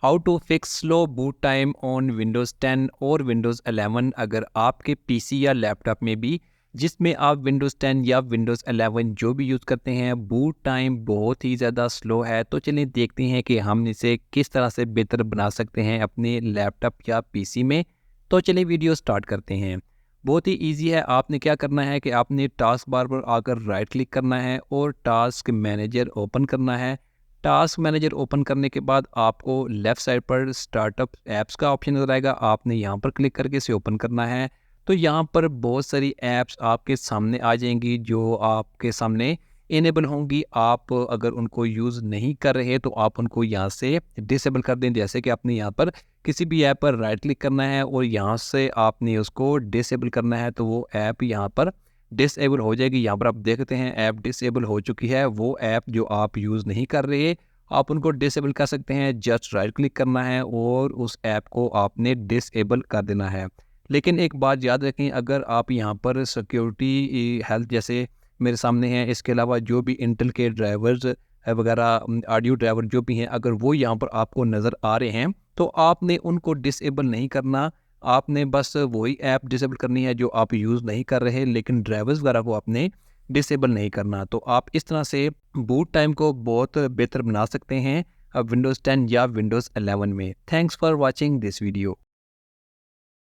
How to fix slow boot time on Windows 10 और Windows 11 अगर आपके पीसी या लैपटॉप में भी जिसमें आप विंडोज़ 10 या विंडोज़ 11 जो भी यूज़ करते हैं बूट टाइम बहुत ही ज़्यादा स्लो है। तो चलिए देखते हैं कि हम इसे किस तरह से बेहतर बना सकते हैं अपने लैपटॉप या पीसी में। तो चलिए वीडियो स्टार्ट करते हैं। बहुत ही ईजी है। आपने क्या करना है कि आपने टास्क बार पर आकर राइट क्लिक करना है और टास्क मैनेजर ओपन करना है। टास्क मैनेजर ओपन करने के बाद आपको लेफ़्ट साइड पर स्टार्टअप ऐप्स का ऑप्शन नज़र आएगा। आपने यहाँ पर क्लिक करके इसे ओपन करना है। तो यहाँ पर बहुत सारी ऐप्स आपके सामने आ जाएंगी जो आपके सामने इनेबल होंगी। आप अगर उनको यूज़ नहीं कर रहे तो आप उनको यहाँ से डिसेबल कर दें। जैसे कि आपने यहाँ पर किसी भी ऐप पर राइट क्लिक करना है और यहाँ से आपने उसको डिसेबल करना है तो वो ऐप यहाँ पर डिसेबल हो जाएगी। यहाँ पर आप देखते हैं ऐप डिसेबल हो चुकी है। वो ऐप जो आप यूज़ नहीं कर रहे आप उनको डिसेबल कर सकते हैं। जस्ट राइट क्लिक करना है और उस ऐप को आपने डिसेबल कर देना है। लेकिन एक बात याद रखें, अगर आप यहाँ पर सिक्योरिटी हेल्थ जैसे मेरे सामने हैं, इसके अलावा जो भी इंटेल के ड्राइवर्स वगैरह ऑडियो ड्राइवर जो भी हैं, अगर वो यहाँ पर आपको नज़र आ रहे हैं तो आपने उनको डिसेबल नहीं करना। आपने बस वही ऐप डिसेबल करनी है जो आप यूज़ नहीं कर रहे, लेकिन ड्राइवर्स वगैरह को आपने डिसेबल नहीं करना। तो आप इस तरह से बूट टाइम को बहुत बेहतर बना सकते हैं अब विंडोज़ 10 या विंडोज़ 11 में। Thanks for watching this video.